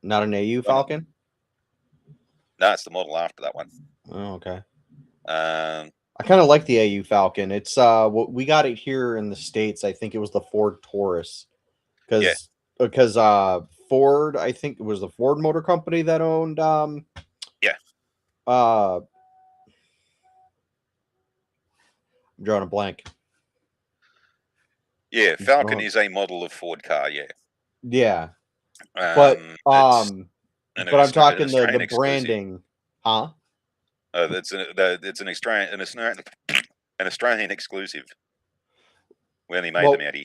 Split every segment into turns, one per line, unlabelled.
Not an AU
One of,
Falcon?
no, it's the model after that one.
Oh, okay.
Um,
I kind of like the AU Falcon. It's what we got it here in the States. I think it was the Ford Taurus
yeah,
because Ford, I think it was the Ford Motor Company that owned
yeah,
uh I'm drawing a blank.
yeah. Falcon is a model of Ford car. Yeah,
Yeah. But
it's
um but I'm
An
talking the
Australian exclusive.
branding, huh?
It's an an Australian exclusive. We only made them
Well,
out here.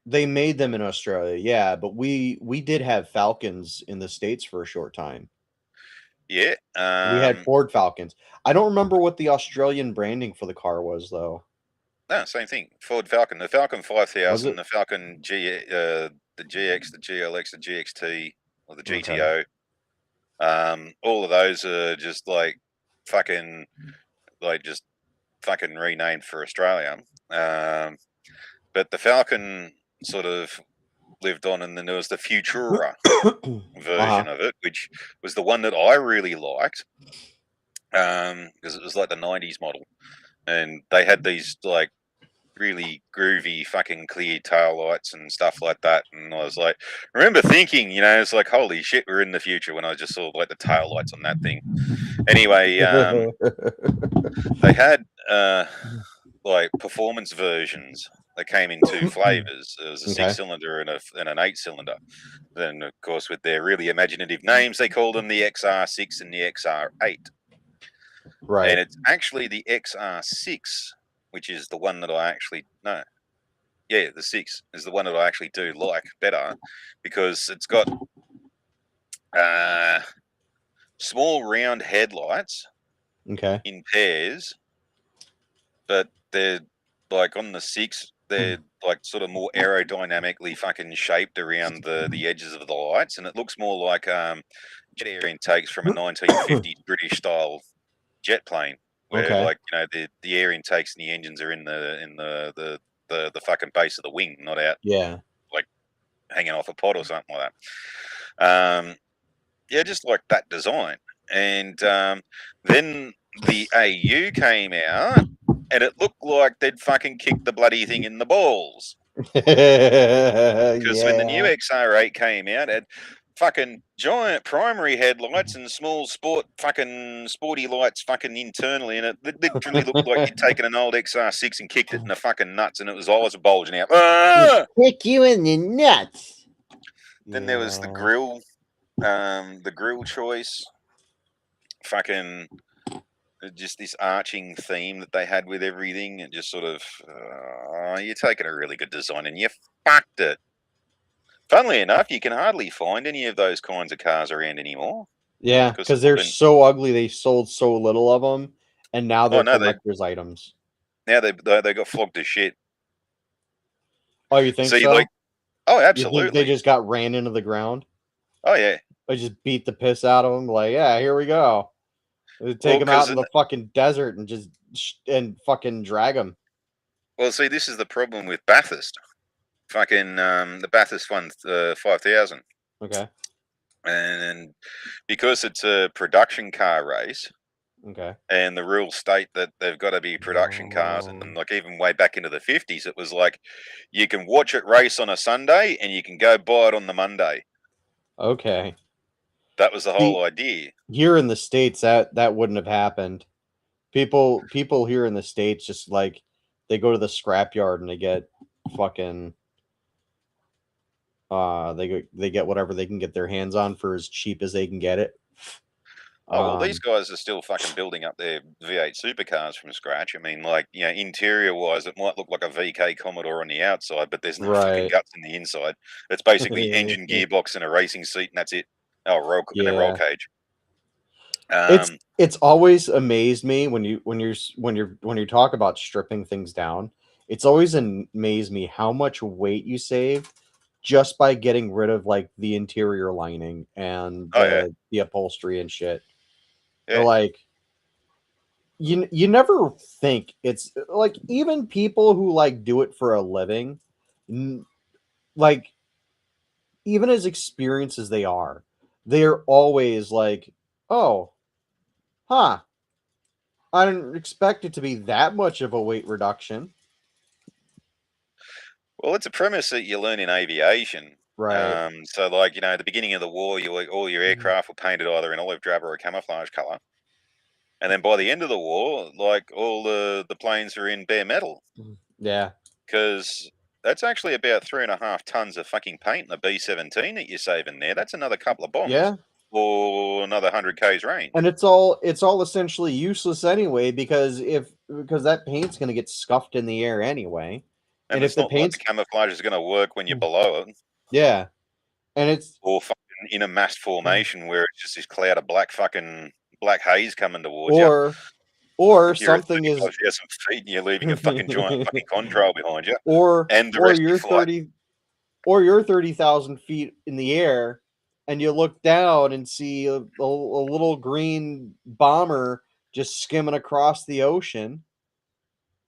they made them in Australia, yeah, but we did have Falcons in the States for a short time.
Yeah.
We had Ford Falcons. I don't remember what the Australian branding for the car was though.
No, same thing. Ford Falcon, the Falcon
Was
5000,
it?
the Falcon the GX, the GLX, the GXT, or the
Okay.
GTO. All of those are just fucking just fucking renamed for Australia. Um, but the Falcon sort of lived on, and then there was the Futura
Uh-huh.
version of it, which was the one that I really liked because it was like the '90s model, and they had these really groovy fucking clear tail lights and stuff like that. And I was like, I remember thinking, it's like, holy shit, we're in the future when I just saw like the tail lights on that thing. Anyway, they had performance versions that came in two flavors. It was a
Okay.
6-cylinder and an 8-cylinder. Then, of course, with their really imaginative names, they called them the XR6 and the XR8. And
Right.
it's actually the XR6, which is the one that I actually no, yeah, the 6 is the one that I actually do like better because it's got uh, small round headlights
Okay.
in pairs, but they're like on the 6, they're like sort of more aerodynamically fucking shaped around the edges of the lights, and it looks more like jet air intakes from a 1950s British style jet plane, where
Okay.
the air intakes and the engines are in the fucking base of the wing, not out
Yeah.
like hanging off a pod or something like that. Yeah, just like that design. And then the AU came out, and it looked like they'd fucking kicked the bloody thing in the balls. Because when the new
Yeah.
XR8 came out, it had fucking giant primary headlights and small fucking sporty lights fucking internally, and it literally looked like you'd taken an old XR6 and kicked it in the fucking nuts, and it was eyes bulging out. Ah!
Kick you in the nuts.
Then there was
Yeah.
the grill choice, fucking just this arching theme that they had with everything. It just sort of, you're taking a really good design and you fucked it. Funnily enough, you can hardly find any of those kinds of cars around anymore
Yeah,
because
because
they've all
they're
been.
so ugly. They sold so little of them, and now
Oh
they're
no,
collector's items.
they got flogged to shit.
Oh, you think
See,
so?
oh,
You think they
absolutely.
just got ran into the ground?
Oh yeah.
They just beat the piss out of them? Like, yeah, here we go. They take
Well,
them out
because
in the fucking desert and just and fucking drag them.
see, this is the problem with Bathurst. Fucking the Bathurst one, 5000,
Okay.
and because it's a production car race,
Okay.
and the rules state that they've got to be production cars, and like even way back into the 50s, it was like you can watch it race on a Sunday and you can go buy it on the Monday.
Okay.
That was the
See,
whole idea.
here in the states, that wouldn't have happened. People here in the states just like they go to the scrapyard and they get fucking they get whatever they can get their hands on for as cheap as they can get it.
Oh well, these
Um,
guys are still fucking building up their V8 supercars from scratch. I mean, interior wise, it might look like a VK Commodore on the outside, but there's no fucking
right.
guts in the inside. It's basically engine, gearbox, and a racing seat, and that's it. Oh, and a roll
Yeah.
cage.
It's
Um,
it's always amazed me when you talk about stripping things down. It's always amazed me how much weight you save just by getting rid of like the interior lining and
oh yeah,
the upholstery and shit.
yeah.
Like you never think it's like even people who like do it for a living, n- like even as experienced as they are, they're always like, oh, huh, I didn't expect it to be that much of a weight reduction.
Well, it's a premise that you learn in aviation.
Right.
So, like, at the beginning of the war, all your
Mhm.
aircraft were painted either in olive drab or a camouflage color, and then by the end of the war, like all the planes are in bare metal
Yeah.
because that's actually about 3.5 tons of fucking paint in the B-17 that you're saving there. That's another couple of bombs
Yeah.
or another 100 k's range,
And it's all essentially useless anyway because that paint's going to get scuffed in the air anyway. And
and
if
it's
the
not like the
paint's
camouflage is going to work when you're below it.
yeah, and it's
Or fucking in a massed formation where it's just this cloud of black haze coming towards you.
or or
You're at
something is
35,000 feet and you're leaving a fucking giant fucking contrail behind you
or
and the
or
rest of your
you're
flight.
30,000 feet in the air and you look down and see a little green bomber just skimming across the ocean.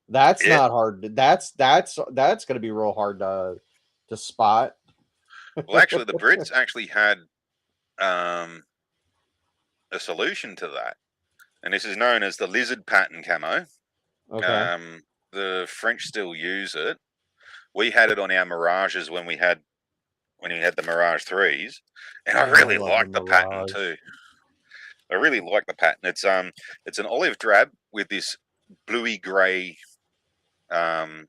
That's
Yeah.
not hard. That's going to be real hard to spot.
Well, actually, the Brits actually had um, a solution to that, and this is known as the lizard pattern camo.
Okay.
Um, the French still use it. We had it on our Mirages when we had the Mirage threes, and I
Oh, I
really
love the
liked the pattern
Mirage.
too. I really like the pattern. It's an olive drab with this bluey grey um,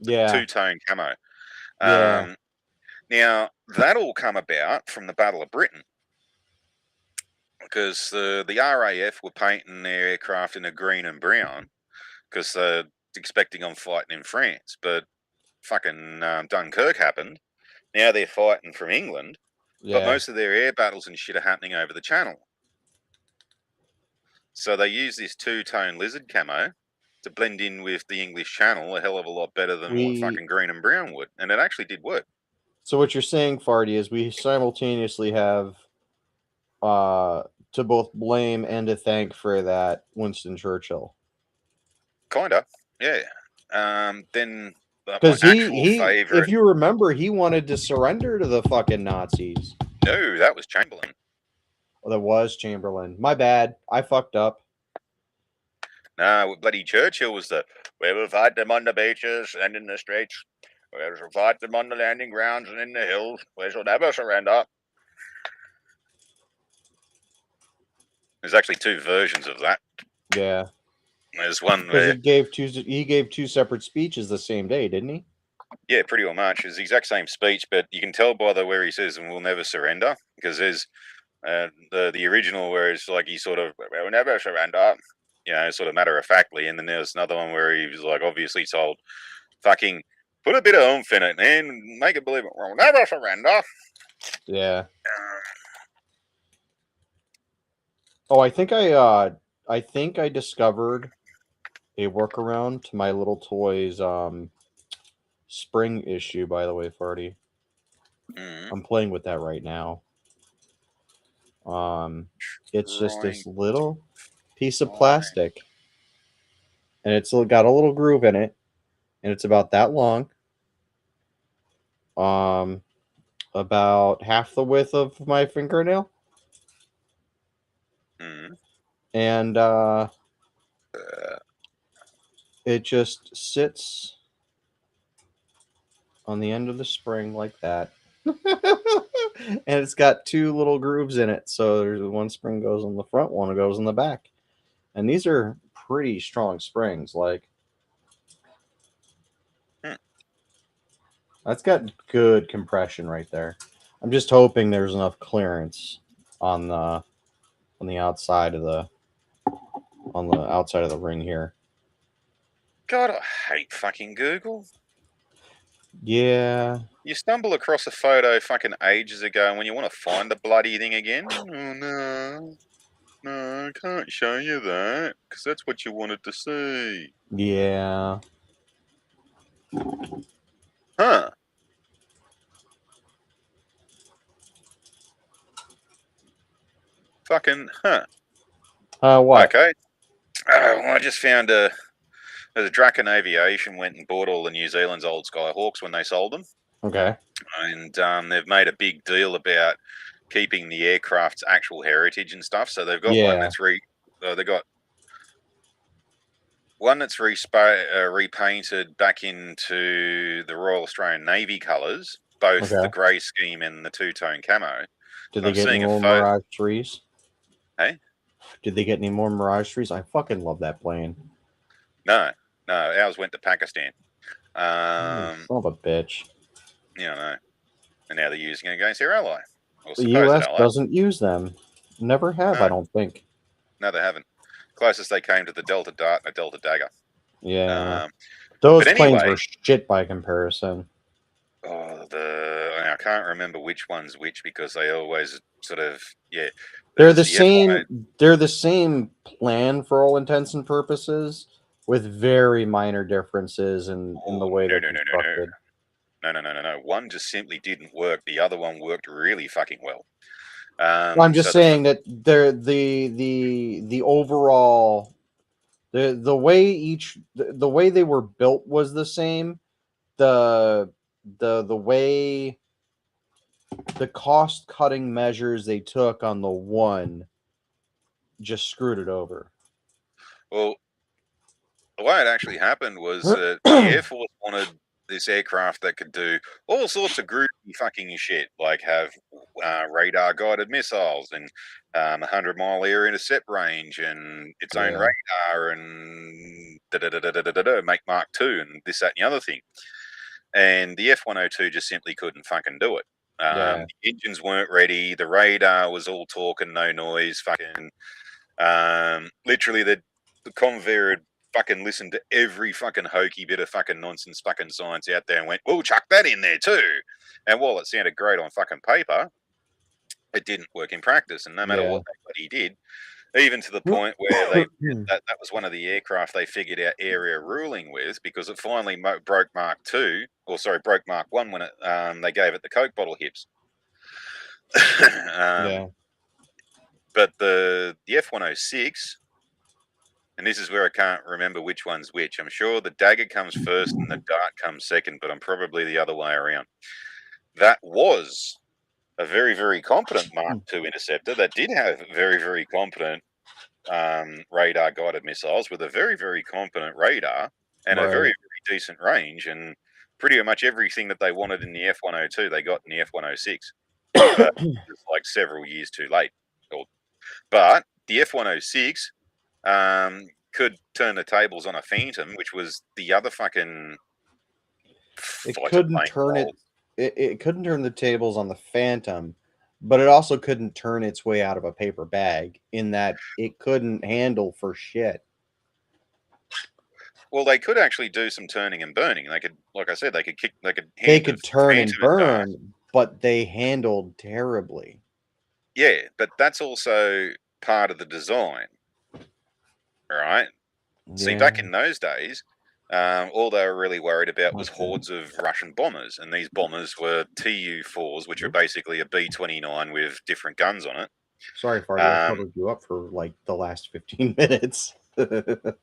Yeah.
two-tone camo.
Yeah.
Um, Now that all come about from the Battle of Britain because the RAF were painting their aircraft in a green and brown because they're expecting on fighting in France, but fucking Dunkirk happened. Now they're fighting from England, but
Yeah.
most of their air battles and shit are happening over the Channel. So they use this two-tone lizard camo to blend in with the English Channel a hell of a lot better than what
We
fucking green and brown would, and it actually did work.
So what you're saying, Farty, is we simultaneously have uh to both blame and to thank for that Winston Churchill.
Kinda, yeah. Then my
Because
actual
he if
favorite.
you remember, he wanted to surrender to the fucking Nazis.
No, that was Chamberlain.
Well, that was Chamberlain. My bad. I fucked up.
No, bloody Churchill was we will fight them on the beaches and in the streets. We shall fight them on the landing grounds and in the hills. We shall never surrender. There's actually two versions of that.
Yeah.
There's one
Because
where,
he gave two separate speeches the same day, didn't he?
yeah, pretty much. It's the exact same speech, but you can tell by the where he says, and we'll never surrender, because there's the original where it's like he sort of, we'll never surrender, sort of matter of factly, and then there's another one where he was like obviously told, fucking put a bit of oomph in it and make it believe it. We'll never surrender.
Yeah. Oh, I think I discovered a workaround to my little toys spring issue, by the way, Farty.
Mm,
I'm playing with that right now. It's just
trying
this little piece of
fine.
plastic, and it's got a little groove in it, and it's about that long. Um, about half the width of my fingernail,
Mm,
and
uh,
it just sits on the end of the spring like that. And it's got two little grooves in it. So there's one spring goes on the front, one goes in the back. And these are pretty strong springs. Like
hmm.
that's got good compression right there. I'm just hoping there's enough clearance on the outside of the ring here.
God, I hate fucking Google.
Yeah.
You stumble across a photo fucking ages ago, and when you want to find the bloody thing again, oh no, no, I can't show you that because that's what you wanted to see.
Yeah.
Huh? Fucking huh?
What?
Okay. Well, I just found a Draken Aviation went and bought all the New Zealand's old Skyhawks when they sold them.
Okay.
and they've made a big deal about keeping the aircraft's actual heritage and stuff. So they've got one
Yeah.
that's they've got one that's repainted back into the Royal Australian Navy colours, both the
Okay.
grey scheme and the two-tone camo.
Did
And
they
I'm
get any
seeing a
more
photo.
Mirage trees?
Hey,
Did they get any more Mirage trees? I fucking love that plane.
no, no, ours went to Pakistan.
Oh, son of a bitch.
Yeah, I know. And now they're using it against their ally, or
The
supposed
U.S.
ally.
doesn't use them. Never have, I
No,
don't think.
no, they haven't. Closest they came to the Delta Dart and a Delta Dagger.
Yeah.
Um,
Those
but
planes
anyway,
were shit by comparison.
I can't remember which one's which because they always sort of
They're
There's
the
the F-150.
same they're the same plan for all intents and purposes with very minor differences in the
Oh,
way
no,
they're
no, no, no, no.
constructed.
No, no, no, no, no. One just simply didn't work. The other one worked really fucking well.
Well, I'm just
So
saying that they're the overall the way the way they were built was the same. The the way the cost cutting measures they took on the one just screwed it over.
well, the way it actually happened was that the Air Force wanted this aircraft that could do all sorts of groovy fucking shit, like have radar guided missiles and 100-mile air intercept range and its own
Yeah,
radar and make Mark II and this, that, and the other thing. And the F-102 just simply couldn't fucking do it.
yeah,
The engines weren't ready. The radar was all talk and no noise. Fucking literally, the conveyor had fucking listened to every fucking hokey bit of fucking nonsense fucking science out there and went, "We'll chuck that in there too." And while it sounded great on fucking paper, it didn't work in practice. And no matter
yeah.
what he did, even to the point where that was one of the aircraft they figured out area ruling with because it finally broke Mark II, or sorry, broke Mark One when they gave it the Coke bottle hips. um,
Yeah.
but the F-106, and this is where I can't remember which one's which. I'm sure the Dagger comes first and the Dart comes second, but I'm probably the other way around. That was a very, very competent Mark II interceptor that did have very, very competent radar guided missiles with a very, very competent radar and a very,
Right.
very decent range. And pretty much everything that they wanted in the F-102, they got in the F-106. But it's like several years too late. But the F-106 could turn the tables on a Phantom, which was the other fucking
It
fighter
couldn't
plane.
turn it couldn't turn the tables on the Phantom, but it also couldn't turn its way out of a paper bag in that it couldn't handle for shit.
Well, they could actually do some turning and burning. They could, like I said, they could
They
hand the
could turn and
Phantom a dart.
burn, but they handled terribly.
Yeah, but that's also part of the design, right? See, back
Yeah.
in those days, all they were really worried about was hordes of Russian bombers, and these bombers were Tu-4s, which are basically a B-29 with different guns on it.
Sorry, Farty, I
Um,
covered you up for like the last 15 minutes.
oh,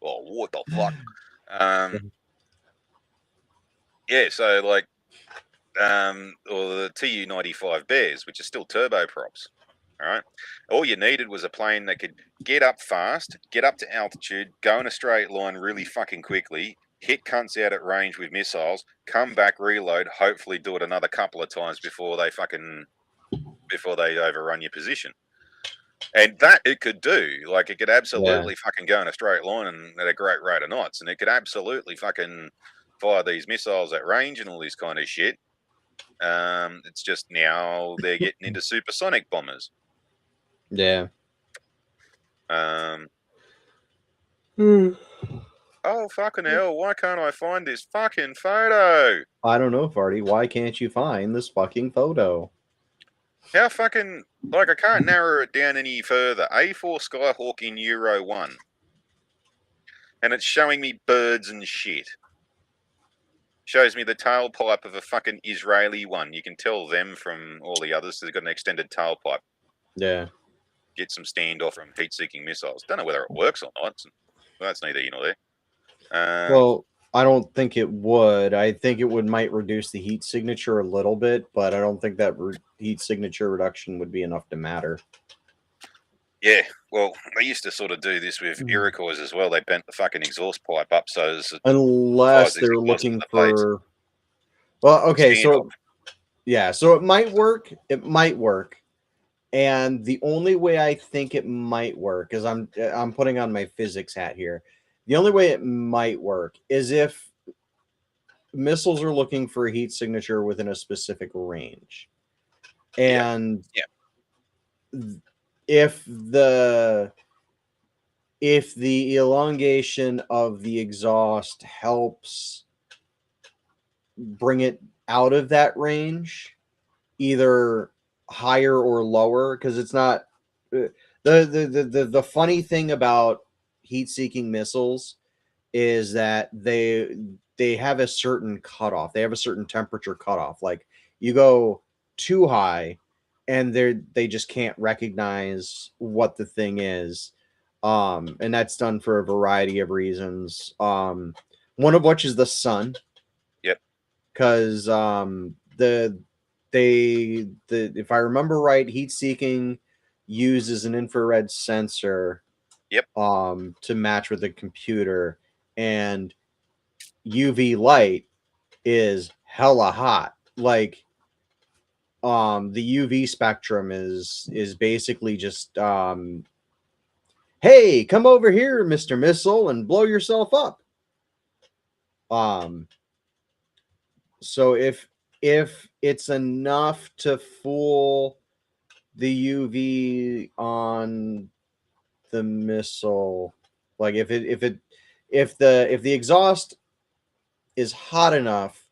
what the fuck? Um, yeah, so like, or the Tu-95 Bears, which are still turboprops. All right, all you needed was a plane that could get up fast, get up to altitude, go in a straight line really fucking quickly, hit cunts out at range with missiles, come back, reload, hopefully do it another couple of times before they overrun your position. And that it could do. Like it could
Yeah.
absolutely fucking go in a straight line and at a great rate of knots, and it could absolutely fucking fire these missiles at range and all this kind of shit. It's just now they're getting into supersonic bombers.
Yeah.
Um,
I
oh fucking hell! Why can't I find this fucking photo?
don't know, Farty. Why can't you find this fucking photo?
How fucking like I can't narrow it down any further. A4 Skyhawk in Euro 1, and it's showing me birds and shit. Shows me the tailpipe of a fucking Israeli one. You can tell them from all the others. They've got an extended tailpipe.
Yeah.
Get some standoff from heat-seeking missiles. Don't know whether it works or not. Well, that's neither here nor there.
Well, I don't think it would. I think it might reduce the heat signature a little bit, but I don't think that heat signature reduction would be enough to matter.
Yeah, well, they used to sort of do this with Iroquois as well. They bent the fucking exhaust pipe up so as far as
Unless
the
they're
exhaust
looking
the blades
for, well, okay,
stand
so
off.
yeah, so it might work. It might work. And the only way I think it might work is I'm putting on my physics hat here. The only way it might work is if missiles are looking for a heat signature within a specific range.
Yeah,
And
yeah,
if the if the elongation of the exhaust helps bring it out of that range, either higher or lower, because it's not the funny thing about heat seeking missiles is that they have a certain cutoff. They have a certain temperature cutoff. Like you go too high, and they just can't recognize what the thing is. And that's done for a variety of reasons. One of which is the sun,
yep,
because the if I remember right, heat seeking uses an infrared sensor
yep.
to match with the computer, and UV light is hella hot. Like the UV spectrum is basically just hey, come over here, Mr. Missile, and blow yourself up. Um so if it's enough to fool the UV on the missile, like if the exhaust is hot enough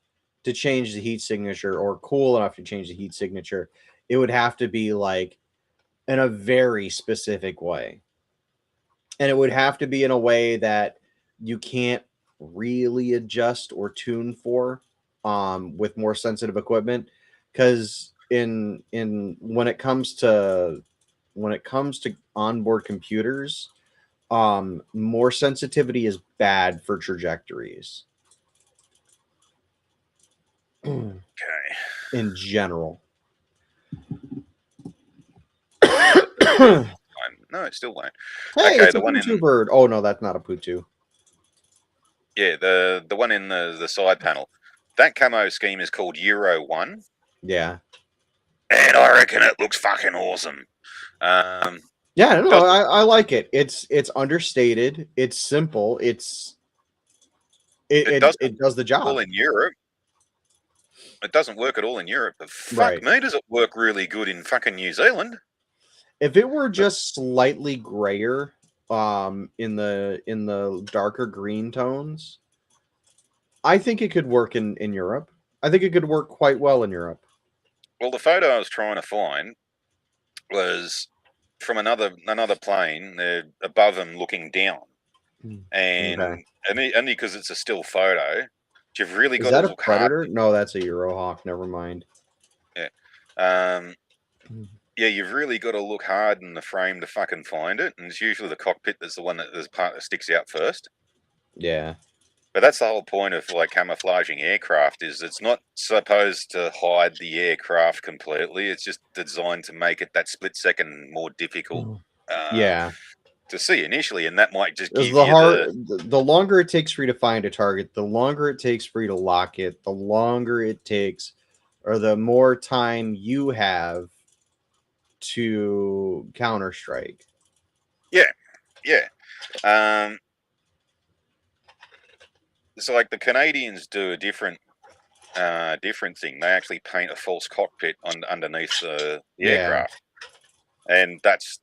to change the heat signature or cool enough to change the heat signature, it would have to be like in a very specific way. And it would have to be in a way that you can't really adjust or tune for with more sensitive equipment, because in when it comes to onboard computers, more sensitivity is bad for trajectories in
Okay.
general.
It'll
Hey,
no, it still won't. Okay,
it's a
the one
Putu
in
bird. Oh no, that's not a Putu.
yeah, the one in the side panel. That camo scheme is called Euro 1,
Yeah.
and I reckon it looks fucking awesome.
Yeah, no,
Doesn't
I like it. It's understated. It's simple.
it doesn't
It does the
all
job.
in Europe. It doesn't work at all in Europe, but fuck
Right.
me, does it work really good in fucking New Zealand?
If it were
But
just slightly grayer, in the darker green tones, I think it could work in Europe. I think it could work quite well in Europe.
well, the photo I was trying to find was from another plane. They're above them looking down,
Okay.
and only because it's a still photo, you've really
Is
got to
that a
look hard.
predator? No, that's a Eurohawk. Never mind.
Yeah. Um, yeah, you've really got to look hard in the frame to fucking find it, and it's usually the cockpit that's the one that there's part that sticks out first.
Yeah.
But that's the whole point of like camouflaging aircraft is it's not supposed to hide the aircraft completely. It's just designed to make it that split second more difficult uh,
Yeah.
to see initially, and that might just
Because
give you the
the longer it takes for you to find a target, the longer it takes for you to lock it, the longer it takes, or the more time you have to counter strike.
yeah, yeah. Um, so like the Canadians do a different thing. They actually paint a false cockpit on underneath the
Yeah.
aircraft, and that's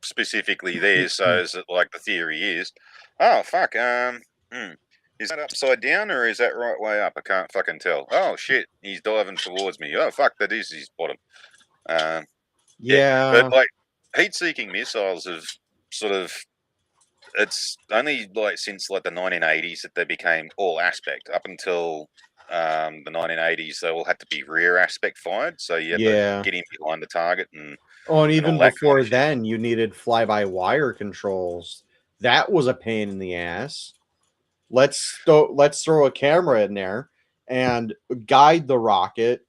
specifically there. So is it like the theory is, oh fuck, is that upside down or is that right way up? I can't fucking tell. Oh shit, he's diving towards me. Oh fuck, that is his bottom. Um, yeah, but
Yeah.
like heat-seeking missiles have sort of it's only like since like the 1980s that they became all aspect. Up until the 1980s, they all had to be rear aspect fired, so you had to
Yeah.
get in behind the target
Oh, and
and all
even
that kind
before
of shit.
then, you needed fly by wire controls. That was a pain in the ass. let's throw a camera in there and guide the rocket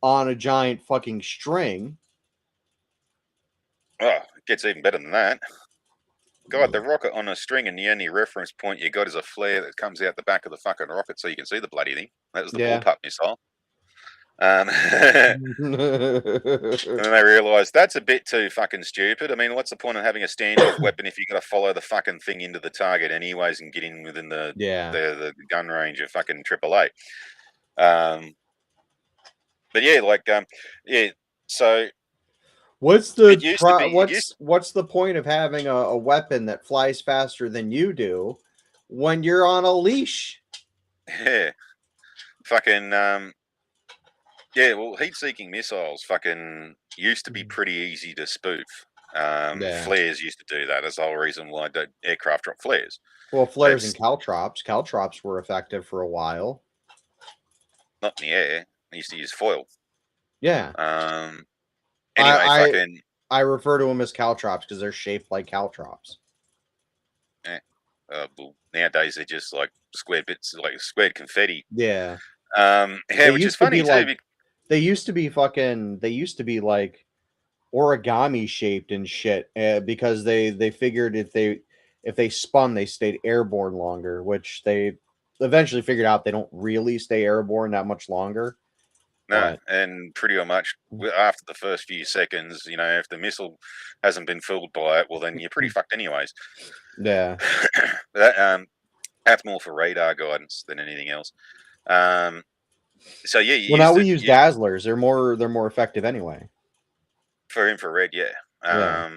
on a giant fucking string.
Oh, it gets even better than that. God, the rocket on a string, and the only reference point you got is a flare that comes out the back of the fucking rocket so you can see the bloody thing. That was the
Yeah.
bullpup missile. And then they realised that's a bit too fucking stupid. I mean, what's the point of having a standoff weapon if you got to follow the fucking thing into the target anyways and get in within the
Yeah.
the, the gun range of fucking AAA? Um, but yeah, yeah. So
What's
it
the
used to be. It used
what's the point of having a weapon that flies faster than you do when you're on a leash?
yeah, fucking yeah. Well, heat-seeking missiles fucking used to be pretty easy to spoof.
Yeah.
Flares used to do that. That's the whole reason why the aircraft drop flares.
Well, flares and
That's
caltrops. Caltrops were effective for a while.
not in the air. They used to use foil.
Yeah.
Um, anyway,
I
fucking
I refer to them as caltrops because they're shaped like caltrops.
eh, well, nowadays they're just like square bits, like squared confetti.
Yeah.
Yeah,
They
which is
used to
funny
be
too.
like they used to be like origami shaped and shit because they figured if they spun they stayed airborne longer, which they eventually figured out they don't really stay airborne that much longer.
No,
But
and pretty much after the first few seconds, if the missile hasn't been fooled by it, well, then you're pretty fucked anyways.
yeah.
that, that's more for radar guidance than anything else. Um, so yeah, you
Well, now
used
we
to
use dazzlers. They're more effective anyway.
for infrared, yeah.
Yeah.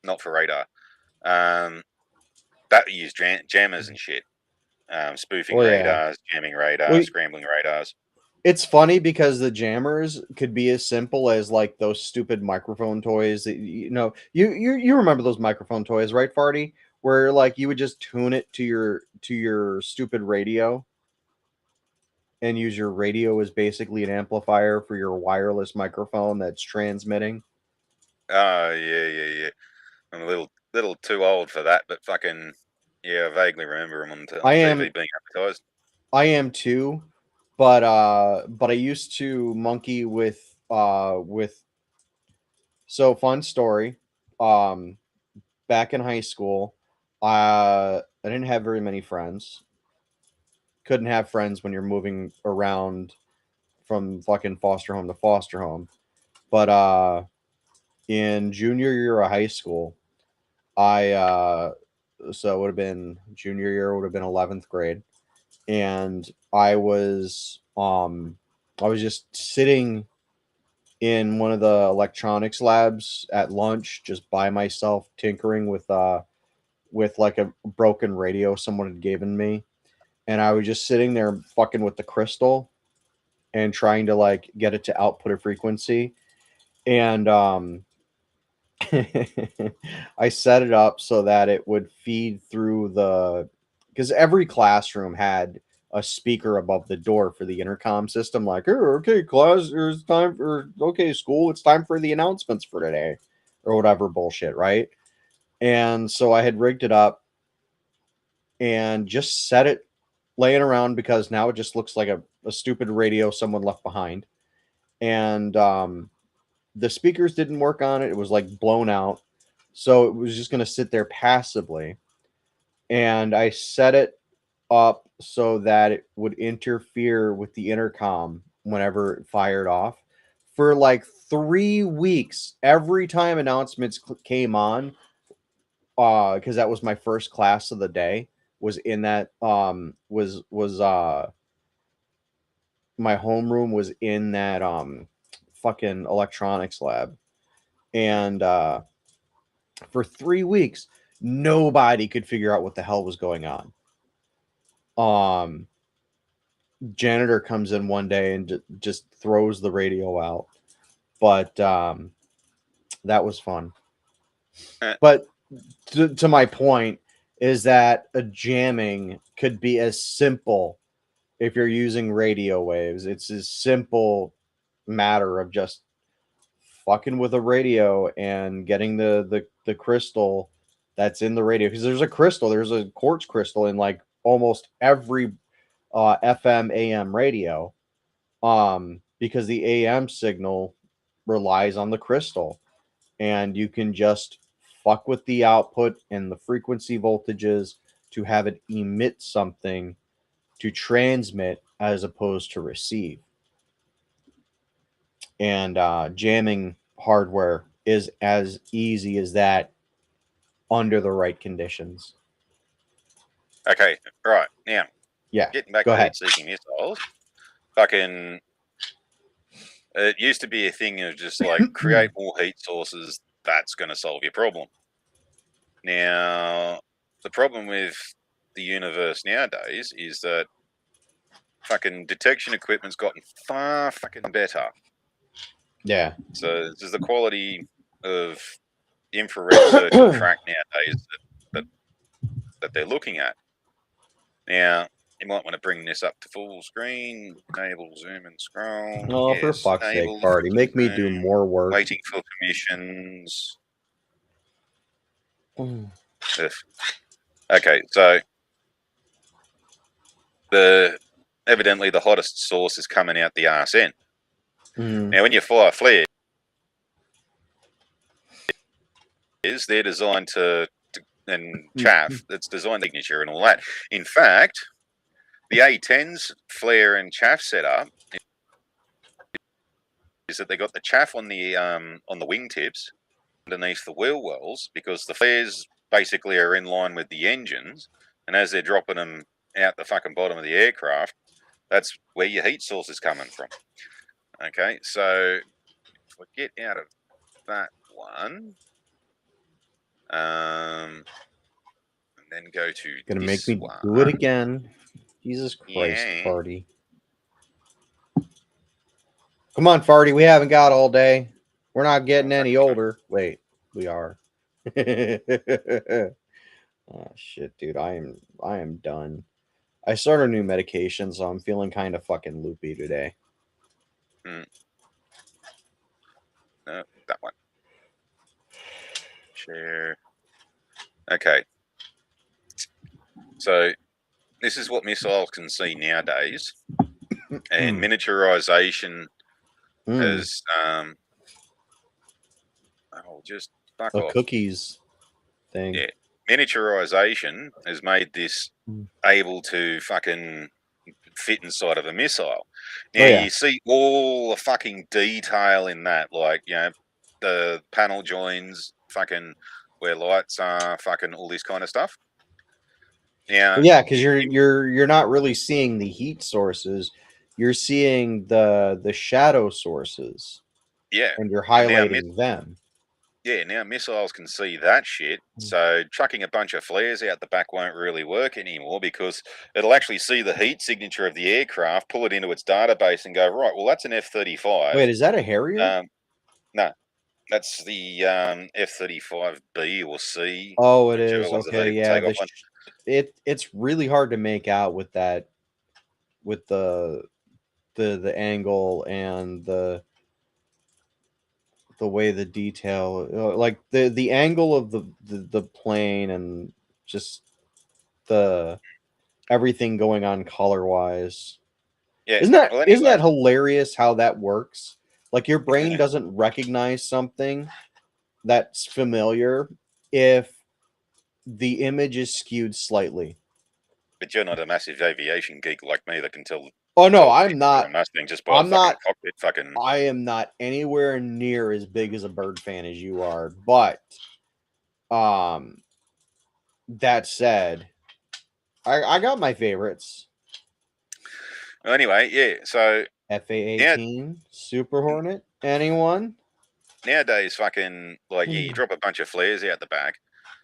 Not for radar. Um, that use jammers and shit. Spoofing
Oh yeah.
radars, jamming radars,
We
scrambling radars.
It's funny because the jammers could be as simple as like those stupid microphone toys that you remember those microphone toys, right, Farty? Where like you would just tune it to your stupid radio and use your radio as basically an amplifier for your wireless microphone that's transmitting.
Oh yeah. I'm a little too old for that, but fucking yeah, I vaguely remember them
I
on
am
TV being advertised.
I am too, but I used to monkey with so fun story. Um Back in high school, I didn't have very many friends. Couldn't have friends when you're moving around from fucking foster home to foster home. But in junior year of high school, I so it would have been junior year would have been 11th grade, and I was just sitting in one of the electronics labs at lunch, just by myself, tinkering with like a broken radio someone had given me, and I was just sitting there fucking with the crystal and trying to like get it to output a frequency. And I set it up so that it would feed through the because every classroom had a speaker above the door for the intercom system, like, oh, okay, class, it's time for okay, school, it's time for the announcements for today, or whatever bullshit, right? And so I had rigged it up and just set it laying around because now it just looks like a stupid radio someone left behind. And the speakers didn't work on it. It was like blown out. So it was just going to sit there passively. And I set it up so that it would interfere with the intercom whenever it fired off. For like 3 weeks, every time announcements came on, because that was my first class of the day, was in that was my homeroom was in that fucking electronics lab. And for 3 weeks nobody could figure out what the hell was going on. um Janitor comes in one day and just throws the radio out. But that was fun.
Eh,
But to my point is that a jamming could be as simple if you're using radio waves. It's a simple matter of just fucking with a radio and getting the crystal that's in the radio, because there's a quartz crystal in like almost every FM AM radio, because the AM signal relies on the crystal, and you can just fuck with the output and the frequency voltages to have it emit something to transmit as opposed to receive. And jamming hardware is as easy as that under the right conditions.
Okay, right now,
Yeah,
getting back
go
to
ahead.
heat-seeking missiles, fucking, it used to be a thing of just like create more heat sources. That's going to solve your problem. Now, the problem with the universe nowadays is that fucking detection equipment's gotten far fucking better.
Yeah.
So there's the quality of infrared search and track nowadays that they're looking at. Now, you might want to bring this up to full screen. Enable zoom and scroll.
Oh, for
Yes,
fuck's sake,
enable the
party.
fucking
Make me do
zoom.
more work.
Waiting for permissions. Ugh. Okay, so evidently the hottest source is coming out the arse end. Now, when you fire flares, they're designed to and chaff. That's designed signature and all that. In fact, the A10's flare and chaff setup is that they got the chaff on the wingtips underneath the wheel wells, because the flares basically are in line with the engines, and as they're dropping them out the fucking bottom of the aircraft, that's where your heat source is coming from. Okay, so if we get out of that one, and then go to
Gonna
this
make me
one.
do it again. Jesus Christ,
Yeah.
Farty. Come on, Farty. We haven't got all day. We're not getting any older. Wait, we are. Oh shit, dude. I am done. I started a new medication, so I'm feeling kind of fucking loopy today.
No, that one. Share. Okay. So this is what missiles can see nowadays, and miniaturization has just fuck
a
off.
cookies thing.
Yeah, miniaturization has made this able to fucking fit inside of a missile. Now you see all the fucking detail in that, like, you know, the panel joins, fucking where lights are, fucking all this kind of stuff. Now,
Yeah, because you're not really seeing the heat sources, you're seeing the shadow sources.
Yeah,
and you're highlighting them.
Yeah, now missiles can see that shit, so chucking a bunch of flares out the back won't really work anymore, because it'll actually see the heat signature of the aircraft, pull it into its database, and go, right, well, that's an F-35.
Wait, is that a Harrier?
No, that's the F-35B or C.
Oh, it is. Okay, yeah.
Takeoff one.
It's really hard to make out with that, with the angle and the way the detail, like the angle of the plane, and just the everything going on color wise.
Yeah.
Isn't that
well, anyway.
isn't that hilarious how that works? Like, your brain doesn't recognize something that's familiar if the image is skewed slightly.
But you're not a massive aviation geek like me that can tell.
Oh no, I'm not.
Just by cockpit fucking.
I am not anywhere near as big as a bird fan as you are, but that said, I got my favorites.
Well, anyway, yeah. So
FA-18, Super Hornet, anyone?
Nowadays, fucking, like, yeah, you drop a bunch of flares out the back,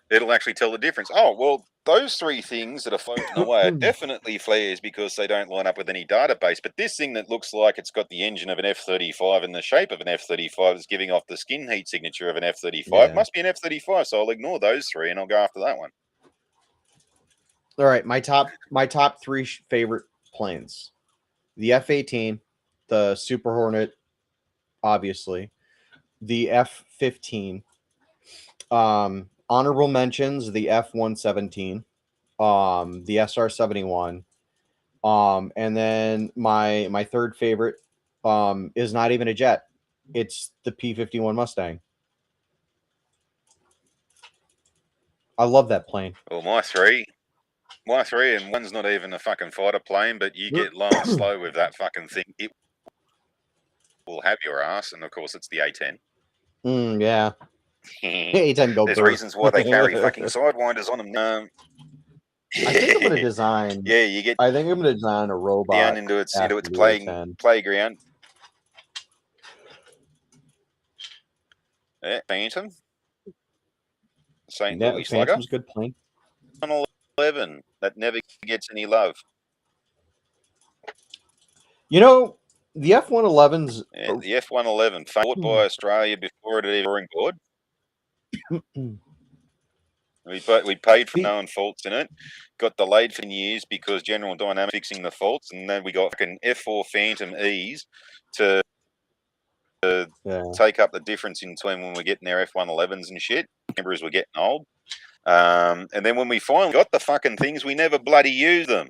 it'll actually tell the difference. Oh, well, those three things that are floating away are definitely flares because they don't line up with any database. But this thing that looks like it's got the engine of an F-35 and the shape of an F-35 is giving off the skin heat signature of an F-35. Must be an F-35, so I'll ignore those three and I'll go after that one.
All right, my top three favorite planes: the F-18, the Super Hornet, obviously, the F-15. Honorable mentions: the F-117. the SR-71, and then my third favorite is not even a jet. It's the P-51 Mustang. I love that plane.
Well, my three, and one's not even a fucking fighter plane, but you get low and slow with that fucking thing, it will have your ass, and of course it's the A10.
Yeah. A10 go
There's
burr.
reasons why they carry fucking sidewinders on them.
I think I'm gonna design.
Yeah, you get
I think I'm gonna design a robot
down into its
after the A10.
playground. Yeah, Phantom, St.
Yeah,
Louis Slugger,
Phantom's a good plane.
111 that never gets any love.
You know, the F-111s.
Yeah, the F-111 fought by Australia before it had even drawing board. We paid for known faults in it, got delayed for years because General Dynamics fixing the faults, and then we got fucking F4 Phantom E's to take up the difference in between when we're getting their F-111s and shit. Remember, as we're getting old. And then when we finally got the fucking things, we never bloody used them.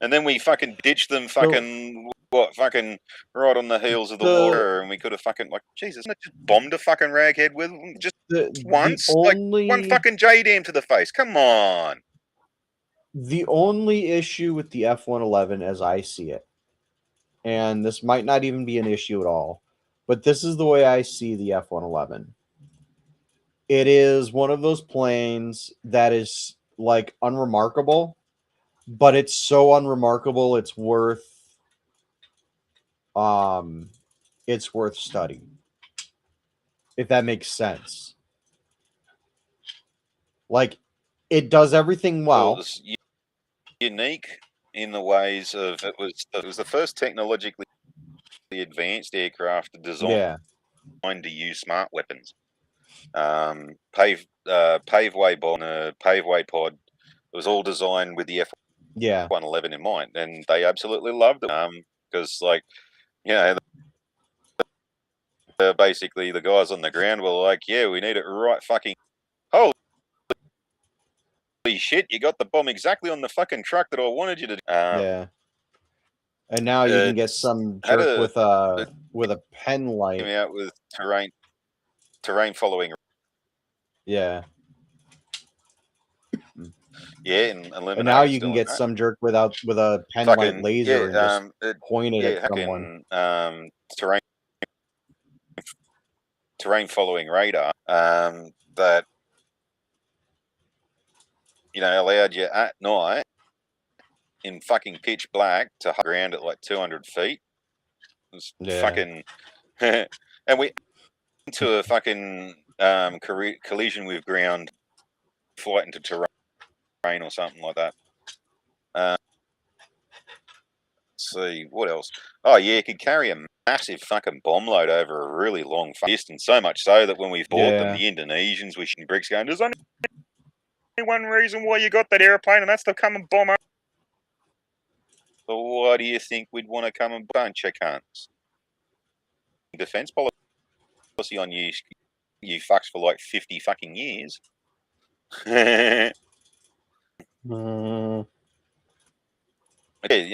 And then we fucking ditched them fucking right on the heels of the war, and we could have fucking Jesus, just bombed a fucking raghead with them just once, one fucking JDAM to the face. Come on.
The only issue with the F-111, as I see it, and this might not even be an issue at all, but this is the way I see the F-111. It is one of those planes that is like unremarkable, but it's so unremarkable it's worth study, if that makes sense. Like, it does everything well.
It was unique in the ways of it was the first technologically advanced aircraft designed to use smart weapons. Paveway bomb, paveway pod. It was all designed with the F-111 in mind, and they absolutely loved it. Because basically the guys on the ground were like, "Yeah, we need it right fucking holy shit! You got the bomb exactly on the fucking truck that I wanted you to."
And now you can get some jerk with a pen light.
Out with terrain following.
Yeah,
and
now you can get some jerk with a pen light laser and just point it at someone.
Terrain following radar that allowed you at night in fucking pitch black to hug around at like 200 feet. It was fucking, and we into a fucking collision with ground, flight into terrain or something like that. Let's see what else. Oh yeah, it could carry a massive fucking bomb load over a really long distance. So much so that when we bought them, the Indonesians wishing bricks going, "There's only one reason why you got that airplane, and that's to come and bomb us." So why do you think we'd want to come and bunch of cunts? Defense policy on you fucks for like 50 fucking years. Yeah,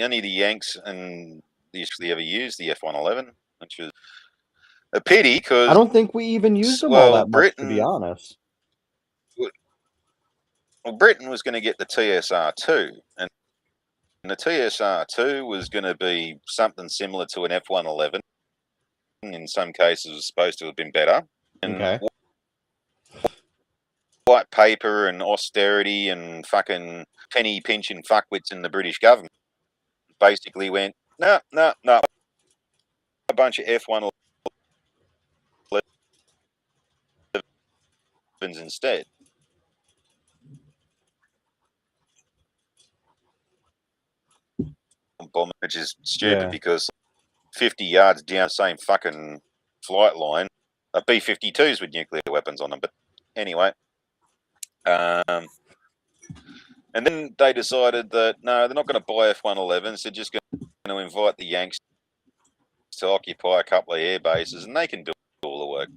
only the Yanks and the actually ever used the F-111, which was a pity because
I don't think we even used them all that much, to be honest.
Well, Britain was going to get the TSR-2, and the TSR-2 was going to be something similar to an F-111. In some cases, it was supposed to have been better. And white paper and austerity and fucking penny pinching fuckwits in the British government basically went, no, a bunch of F-111s instead. Bomb, which is stupid because 50 yards down the same fucking flight line are B-52s with nuclear weapons on them. But anyway, and then they decided that no, they're not going to buy F-111s. They're just going to invite the Yanks to occupy a couple of air bases, and they can do all the work.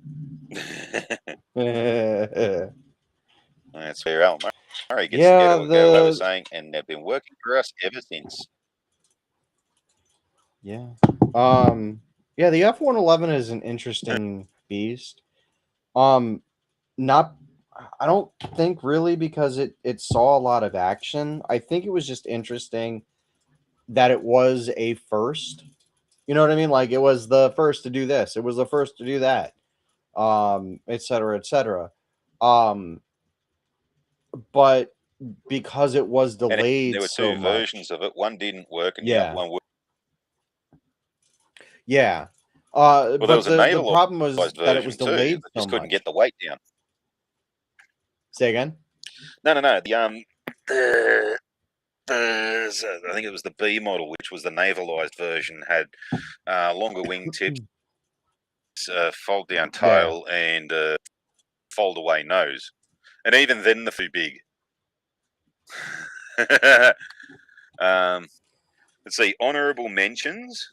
That's that's where Alan Murray gets
Yeah,
together with Go over saying, and they've been working for us ever since.
Yeah. Yeah, the F-111 is an interesting beast. Not I don't think really because it saw a lot of action. I think it was just interesting that it was a first. You know what I mean? Like it was the first to do this. It was the first to do that. Et cetera, et cetera. But because it was
And
delayed
there were
so
two
much.
versions of it. One didn't work, and the other
Yeah.
one worked.
Yeah.
Well, there
But
was a
the
naval
problem was that it was
version too.
delayed
That
so
just couldn't
much.
get the weight down.
Say again?
No. I think it was the B model, which was the navalized version, had longer wing tips, fold down tail, and fold away nose. And even then, they're too big. Let's see, honourable mentions.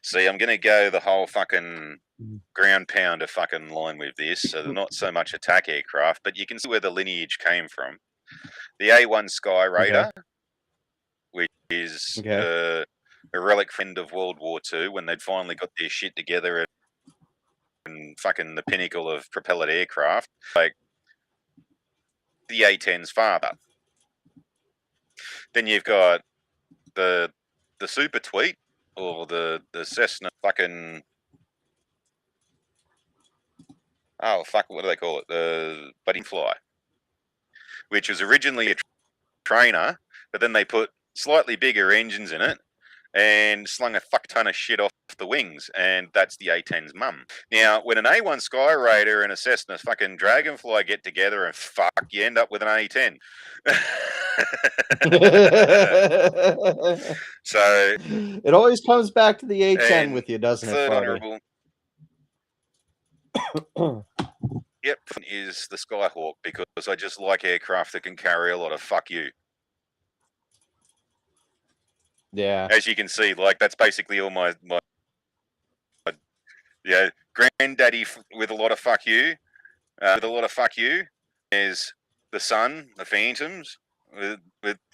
See, I'm going to go the whole fucking ground pounder fucking line with this. So they're not so much attack aircraft, but you can see where the lineage came from. The A1 Sky Raider, which is a relic friend of World War II when they'd finally got their shit together and fucking the pinnacle of propellant aircraft. Like the A-10's father. Then you've got the Super Tweet or the Cessna fucking what do they call it? The Buddy Fly, which was originally a trainer, but then they put slightly bigger engines in it and slung a fuck ton of shit off the wings, and that's the A-10's mum. Now, when an A1 Sky Raider and a Cessna fucking Dragonfly get together and fuck, you end up with an A-10. So
it always comes back to the A-10 with you, doesn't it,
third
Farty?
honourable, yep, is the Skyhawk, because I just like aircraft that can carry a lot of fuck you.
Yeah.
As you can see, like that's basically all my granddaddy with a lot of fuck you. With a lot of fuck you, there's the Sun, the Phantoms, with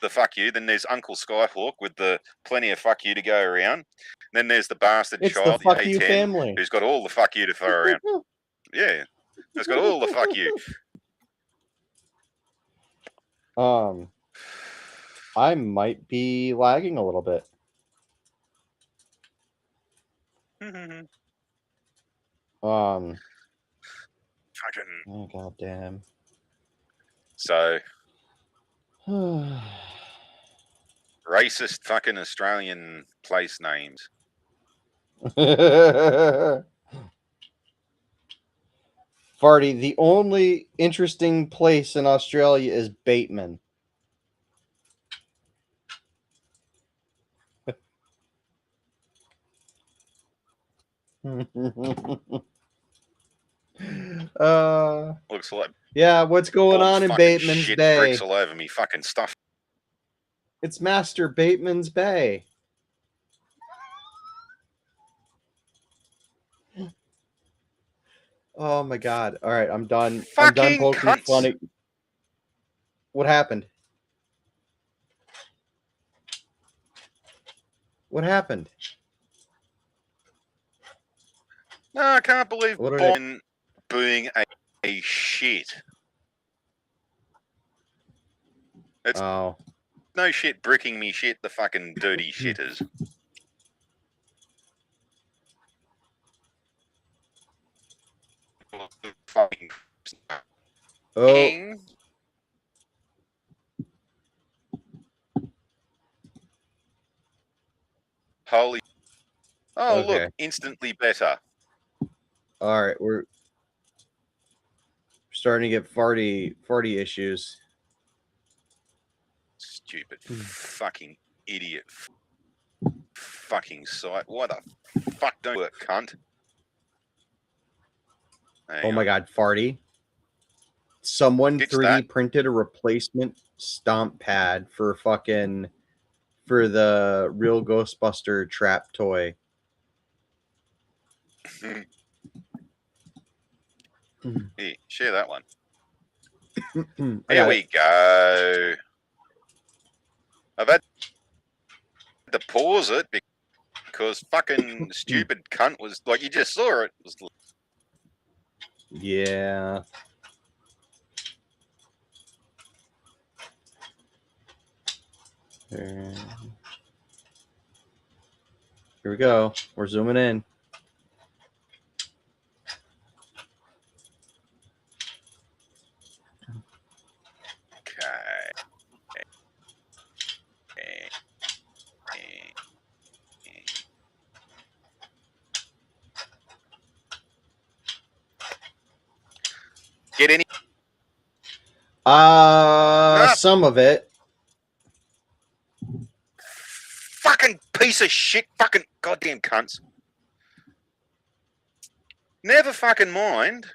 the fuck you. Then there's Uncle Skyhawk with the plenty of fuck you to go around. And then there's the bastard
it's
child,
the fuck
A10,
you family,
who's got all the fuck you to throw around. Yeah, it's got all the fuck you.
I might be lagging a little bit.
Fucking.
Oh goddamn.
So racist fucking Australian place names.
Farty, the only interesting place in Australia is Bateman.
Looks like
what's going on in Bateman's
shit
Bay?
bricks all over me fucking stuff.
It's Master Bateman's Bay. Oh my god. All right, I'm done.
Fucking
I'm done poking
cunts.
fun at... What happened? What happened?
No, I can't believe
What
booing a shit. It's no shit bricking me shit, the fucking dirty shitters. Fucking
Oh.
Holy. Oh,
Okay.
look, instantly better.
All right, we're starting to get farty issues.
Stupid fucking idiot fucking site. Why the fuck don't work, cunt?
Oh my god, farty. Someone 3D printed a replacement stomp pad for the real Ghostbuster trap toy.
Here, share that one. Here we go. I've had to pause it because fucking stupid cunt was like, you just saw it. It was...
Yeah. Here we go. We're zooming in.
Okay. Get any? Nope.
Some of it.
Fucking piece of shit. Fucking goddamn cunts. Never fucking mind,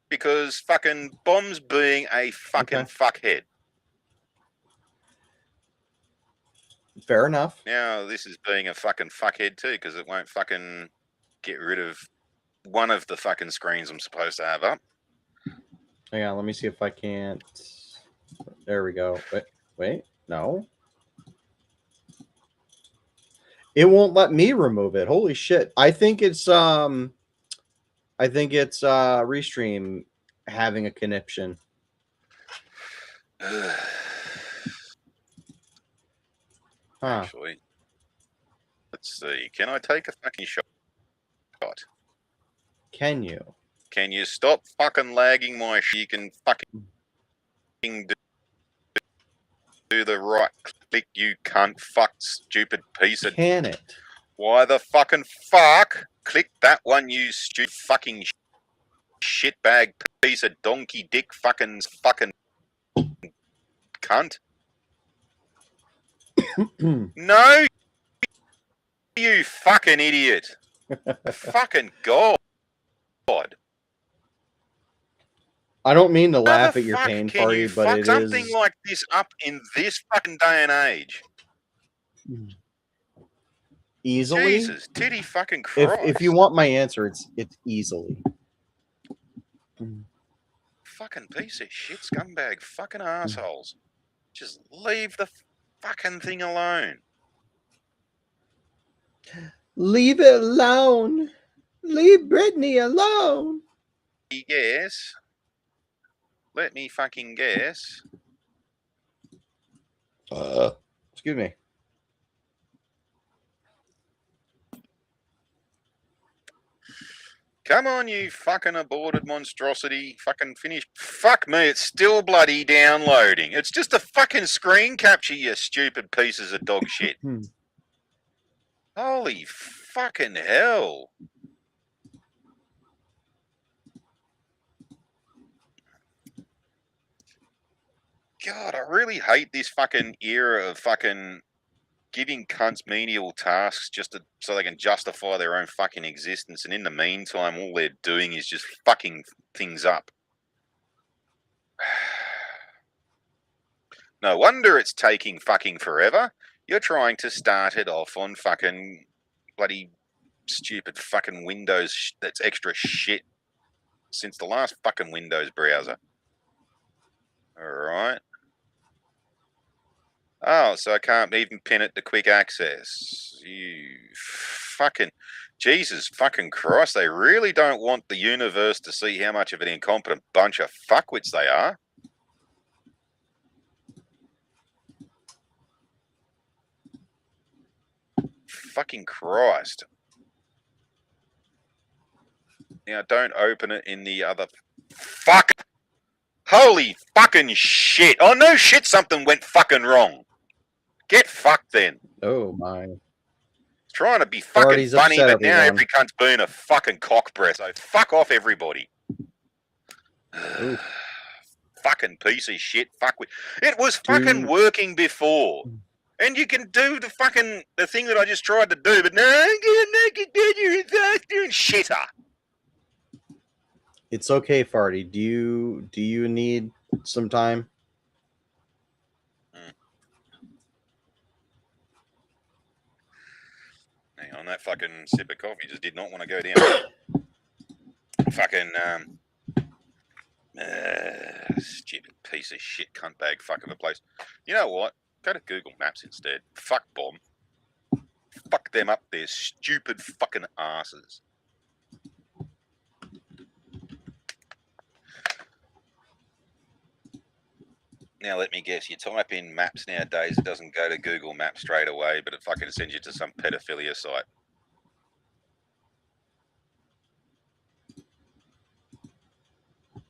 because fucking Bomb's being a fucking fuckhead.
Fair enough.
Now this is being a fucking fuckhead too, because it won't fucking get rid of one of the fucking screens I'm supposed to have up.
Hang on, let me see if I can't. There we go. Wait, no. It won't let me remove it. Holy shit. I think it's Restream having a conniption.
Actually, let's see. Can I take a fucking shot?
Can you?
Can you stop fucking lagging my shit? You can fucking do the right click, you cunt, fuck, stupid piece of...
Can it?
Why the fucking fuck? Click that one, you stupid fucking shitbag piece of donkey dick fucking cunt. No, you fucking idiot. Fucking God.
I don't mean to laugh at your pain, Farty, but it is
something like this up in this fucking day and age.
Easily?
Jesus, titty fucking Christ.
If you want my answer, it's easily.
Fucking piece of shit, scumbag, fucking assholes. Just leave the fucking thing alone.
Leave it alone. Leave Brittany alone.
Yes. Let me fucking guess.
Excuse me.
Come on, you fucking aborted monstrosity. Fucking finish. Fuck me, it's still bloody downloading. It's just a fucking screen capture, you stupid pieces of dog shit. Holy fucking hell. God, I really hate this fucking era of fucking giving cunts menial tasks just so they can justify their own fucking existence, and in the meantime, all they're doing is just fucking things up. No wonder it's taking fucking forever. You're trying to start it off on fucking bloody stupid fucking Windows that's extra shit since the last fucking Windows browser. Alright. Oh, so I can't even pin it to quick access. You fucking... Jesus fucking Christ, they really don't want the universe to see how much of an incompetent bunch of fuckwits they are. Fucking Christ. Now, don't open it in the other... Fuck! Holy fucking shit! Oh, no shit, something went fucking wrong. Get fucked then.
Oh, my.
Trying to be fucking funny, but now
everyone.
every cunt's being a fucking cock breath. So fuck off, everybody. Fucking piece of shit. It was fucking working before. And you can do the thing that I just tried to do, but no, I'm gonna make it better and shitter.
It's okay, Farty. Do you need some time?
Hang on, that fucking sip of coffee just did not want to go down. Fucking Stupid piece of shit cuntbag fuck of a place. You know what? Go to Google Maps instead. Fuck Bomb. Fuck them up, their stupid fucking asses. Now let me guess, you type in maps nowadays, it doesn't go to Google Maps straight away, but it fucking sends you to some pedophilia site.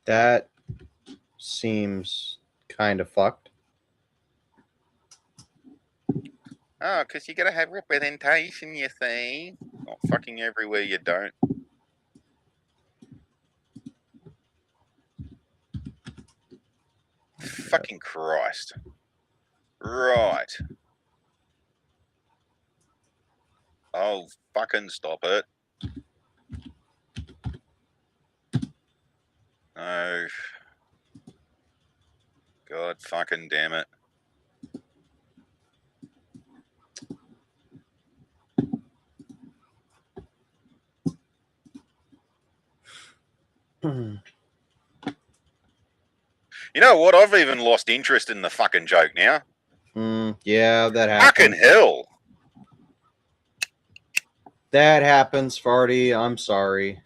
That seems kind of fucked.
Oh, because you gotta have representation, you see. Not fucking everywhere you don't. Fucking Christ. Right. Oh, fucking stop it. Oh. God fucking damn it. You know what? I've even lost interest in the fucking joke now.
Yeah, that
Fucking
happens.
hell.
That happens, Farty. I'm sorry.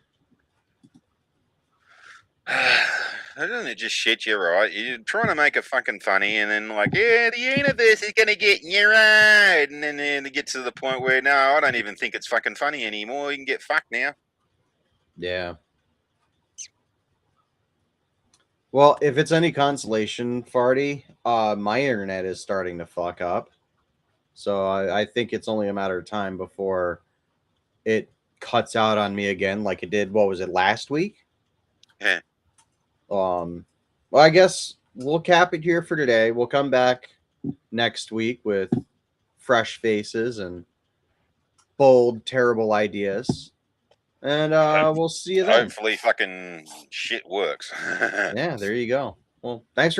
Doesn't it just shit you, right? You're trying to make it fucking funny, and then like, yeah, the universe is gonna get in your road, and then it gets to the point where no, I don't even think it's fucking funny anymore. You can get fucked now.
Yeah. Well, if it's any consolation, Farty, my internet is starting to fuck up. So I think it's only a matter of time before it cuts out on me again, like it did. What was it, last week?
Yeah.
Well, I guess we'll cap it here for today. We'll come back next week with fresh faces and bold, terrible ideas. And we'll see you then.
Hopefully, fucking shit works.
Yeah, there you go. Well, thanks for